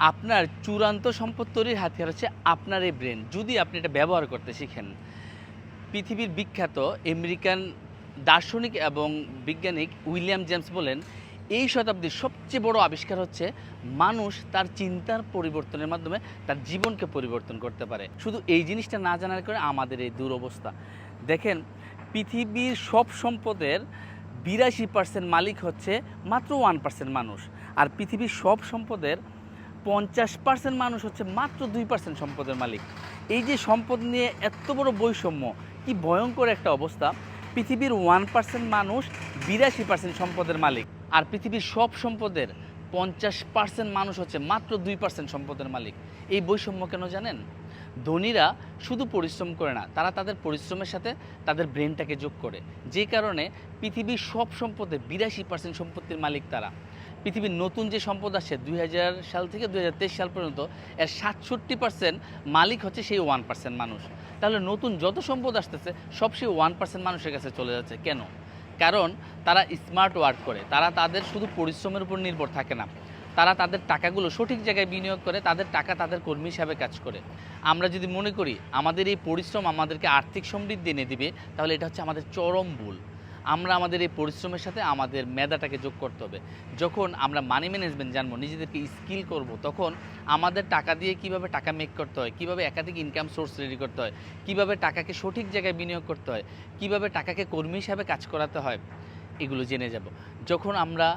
আপনার চূড়ান্ত সম্পদ তৈরির হাতিয়ার হচ্ছে আপনার এই ব্রেন। যদি আপনি এটা ব্যবহার করতে শিখেন। পৃথিবীর বিখ্যাত আমেরিকান দার্শনিক এবং বৈজ্ঞানিক উইলিয়াম জেমস বলেন, এই শতাব্দীর সবচেয়ে বড় আবিষ্কার হচ্ছে মানুষ তার চিন্তার পরিবর্তনের মাধ্যমে তার জীবনকে পরিবর্তন করতে পারে। শুধু এই জিনিসটা না জানার কারণে আমাদের এই দুরবস্থা। দেখেন, পৃথিবীর সব সম্পদের ৮২% মালিক হচ্ছে মাত্র 1% মানুষ। আর পৃথিবীর সব সম্পদের ৫০% মানুষ হচ্ছে মাত্র 2% সম্পদের মালিক। এই যে সম্পদ নিয়ে এত বড় বৈষম্য, কি ভয়ঙ্কর একটা অবস্থা। পৃথিবীর 1% মানুষ ৮২% সম্পদের মালিক, আর পৃথিবীর সব সম্পদের ৫০% মানুষ হচ্ছে মাত্র 2% সম্পদের মালিক। এই বৈষম্য কেন জানেন? ধনীরা শুধু পরিশ্রম করে না, তারা তাদের পরিশ্রমের সাথে তাদের ব্রেনটাকে যোগ করে। যে কারণে পৃথিবীর সব সম্পদের ৮২% সম্পত্তির মালিক তারা। পৃথিবীর নতুন যে সম্পদ আসছে ২০০০ সাল থেকে ২০২৩ সাল পর্যন্ত, এর ৬৭% মালিক হচ্ছে সেই 1% মানুষ। তাহলে নতুন যত সম্পদ আসতেছে সব সেই 1% মানুষের কাছে চলে যাচ্ছে। কেন? কারণ তারা স্মার্ট ওয়ার্ক করে, তারা তাদের শুধু পরিশ্রমের উপর নির্ভর থাকে না, তারা তাদের টাকাগুলো সঠিক জায়গায় বিনিয়োগ করে, তাদের টাকা তাদের কর্মী হিসাবে কাজ করে। আমরা যদি মনে করি আমাদের এই পরিশ্রম আমাদেরকে আর্থিক সমৃদ্ধি এনে দিবে, তাহলে এটা হচ্ছে আমাদের চরম ভুল। আমরা আমাদের এই পরিশ্রমের সাথে আমাদের মেধাটাকে যোগ করতে হবে। যখন আমরা মানি ম্যানেজমেন্ট জানবো, নিজেদেরকে স্কিল করব, তখন আমাদের টাকা দিয়ে কিভাবে টাকা মেক করতে হয়, কিভাবে একাধিক ইনকাম সোর্স রেডি করতে হয়, কিভাবে টাকাকে সঠিক জায়গায় বিনিয়োগ করতে হয়, কিভাবে টাকাকে কর্মী হিসাবে কাজ করাতে হয়, এগুলো জেনে যাব। যখন আমরা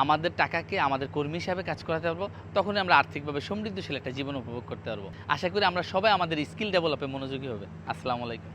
আমাদের টাকাকে আমাদের কর্মী হিসাবে কাজ করাতে পারবো, তখনই আমরা আর্থিকভাবে সমৃদ্ধশীল একটা জীবন উপভোগ করতে পারবো। আশা করি আমরা সবাই আমাদের স্কিল ডেভেলপে মনোযোগী হবে। আসসালামু আলাইকুম।